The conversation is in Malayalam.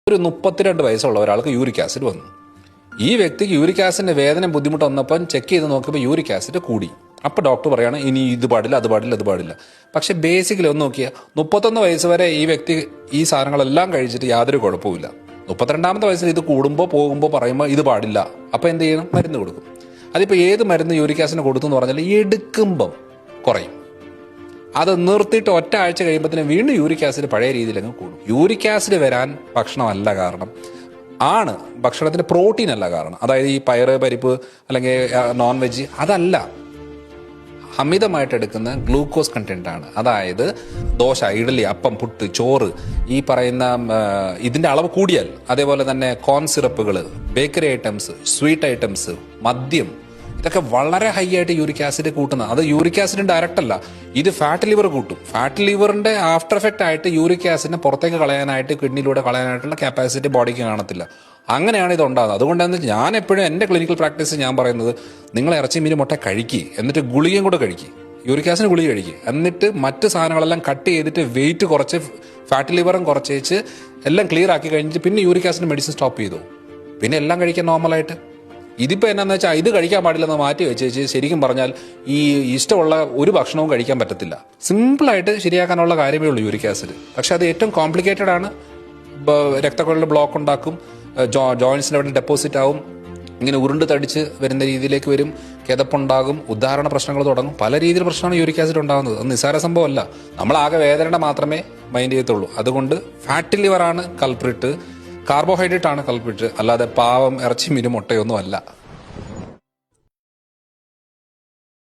ഒരു 32 വയസ്സുള്ള ഒരാൾക്ക് യൂറിക് ആസിഡ് വന്നു. ഈ വ്യക്തിക്ക് യൂറിക് ആസിഡിന്റെ വേദന ബുദ്ധിമുട്ട് വന്നപ്പം ചെക്ക് ചെയ്ത് നോക്കിയപ്പോൾ യൂറിക് ആസിഡ് കൂടി. അപ്പോൾ ഡോക്ടർ പറയാണ് ഇനി ഇത് പാടില്ല, അത് പാടില്ല, അത് പാടില്ല. പക്ഷെ ബേസിക്കലി ഒന്ന് നോക്കിയാൽ 31 വയസ്സ് വരെ ഈ വ്യക്തി ഈ സാധനങ്ങളെല്ലാം കഴിച്ചിട്ട് യാതൊരു കുഴപ്പമില്ല. 32ാമത്തെ വയസ്സിൽ ഇത് കൂടുമ്പോൾ പോകുമ്പോൾ പറയുമ്പോൾ ഇത് പാടില്ല. അപ്പോൾ എന്ത് ചെയ്യണം? മരുന്ന് കൊടുക്കും. അതിപ്പോൾ ഏത് മരുന്ന് യൂറിക് ആസിഡിന് കൊടുത്തു എന്ന് പറഞ്ഞാൽ എടുക്കുമ്പം കുറയും. അത് നിർത്തിയിട്ട് ഒറ്റ ആഴ്ച കഴിയുമ്പോഴത്തേനും വീണ്ടും യൂറിക് ആസിഡ് പഴയ രീതിയിൽ അങ്ങ് കൂടും. യൂറിക് ആസിഡ് വരാൻ ഭക്ഷണമല്ല കാരണം, ആണ് ഭക്ഷണത്തിന് പ്രോട്ടീൻ അല്ല കാരണം. അതായത് ഈ പയറ്, പരിപ്പ് അല്ലെങ്കിൽ നോൺ വെജ് അതല്ല, അമിതമായിട്ട് എടുക്കുന്ന ഗ്ലൂക്കോസ് കണ്ടന്റ് ആണ്. അതായത് ദോശ, ഇഡ്ഡലി, അപ്പം, പുട്ട്, ചോറ്, ഈ പറയുന്ന ഇതിന്റെ അളവ് കൂടിയാൽ, അതേപോലെ തന്നെ കോൺ സിറപ്പുകൾ, ബേക്കറി ഐറ്റംസ്, സ്വീറ്റ് ഐറ്റംസ്, മദ്യം, ഇതൊക്കെ വളരെ ഹൈ ആയിട്ട് യൂറിക് ആസിഡ് കൂട്ടുന്ന. അത് യൂറിക് ആസിഡിന് ഡയറക്റ്റ് അല്ല, ഇത് ഫാറ്റ് ലിവർ കൂട്ടും. ഫാറ്റ് ലിവറിന്റെ ആഫ്റ്റർ എഫക്റ്റ് ആയിട്ട് യൂറിക് ആസിഡിനെ പുറത്തേക്ക് കളയാനായിട്ട്, കിഡ്നിയിലൂടെ കളയാനായിട്ടുള്ള കപ്പാസിറ്റി ബോഡിക്ക് കാണത്തില്ല. അങ്ങനെയാണ് ഇത് ഉണ്ടാകുന്നത്. അതുകൊണ്ടാണ് ഞാൻ എപ്പോഴും എൻ്റെ ക്ലിനിക്കൽ പ്രാക്ടീസ് ഞാൻ പറയുന്നത്, നിങ്ങൾ ഇറച്ചി, മീൻ, മുട്ട കഴിക്കുക, എന്നിട്ട് ഗുളികയും കൂടെ കഴിക്കുക, യൂറിക് ആസിഡ് ഗുളിക കഴിക്കുക, എന്നിട്ട് മറ്റ് സാധനങ്ങളെല്ലാം കട്ട് ചെയ്തിട്ട് വെയിറ്റ് കുറച്ച് ഫാറ്റ് ലിവറും കുറച്ചേച്ച് എല്ലാം ക്ലിയർ ആക്കി കഴിഞ്ഞിട്ട് പിന്നെ യൂറിക് ആസിഡ് മെഡിസിൻ സ്റ്റോപ്പ് ചെയ്തു, പിന്നെ എല്ലാം കഴിക്കാൻ നോർമലായിട്ട്. ഇതിപ്പോൾ എന്നാന്ന് വെച്ചാൽ ഇത് കഴിക്കാൻ പാടില്ലെന്ന് മാറ്റി വെച്ചേച്ച് ശരിക്കും പറഞ്ഞാൽ ഈ ഇഷ്ടമുള്ള ഒരു ഭക്ഷണവും കഴിക്കാൻ പറ്റത്തില്ല. സിമ്പിളായിട്ട് ശരിയാക്കാനുള്ള കാര്യമേ ഉള്ളൂ യൂറിക് ആസിഡ്. പക്ഷെ അത് ഏറ്റവും കോംപ്ലിക്കേറ്റഡ് ആണ്. രക്തക്കുഴലിൽ ബ്ലോക്ക് ഉണ്ടാക്കും, ജോയിൻസിൻ്റെ അവിടെ ഡെപ്പോസിറ്റ് ആവും, ഇങ്ങനെ ഉരുണ്ട് തടിച്ച് വരുന്ന രീതിയിലേക്ക് വരും, കിതപ്പുണ്ടാകും, ഉദാഹരണ പ്രശ്നങ്ങൾ തുടങ്ങും. പല രീതിയിൽ പ്രശ്നമാണ് യൂറിക് ആസിഡ് ഉണ്ടാകുന്നത്. അത് നിസ്സാര സംഭവമല്ല. നമ്മളാകെ വേദനയുടെ മാത്രമേ മൈൻഡ് ചെയ്യത്തുള്ളൂ. അതുകൊണ്ട് ഫാറ്റ് ലിവറാണ് കൾപ്രിറ്റ്, കാർബോഹൈഡ്രേറ്റ് ആണ് കൾപ്രിറ്റ്, അല്ലാതെ പാവം ഇറച്ചി, മീനും, മുട്ടയൊന്നും അല്ല.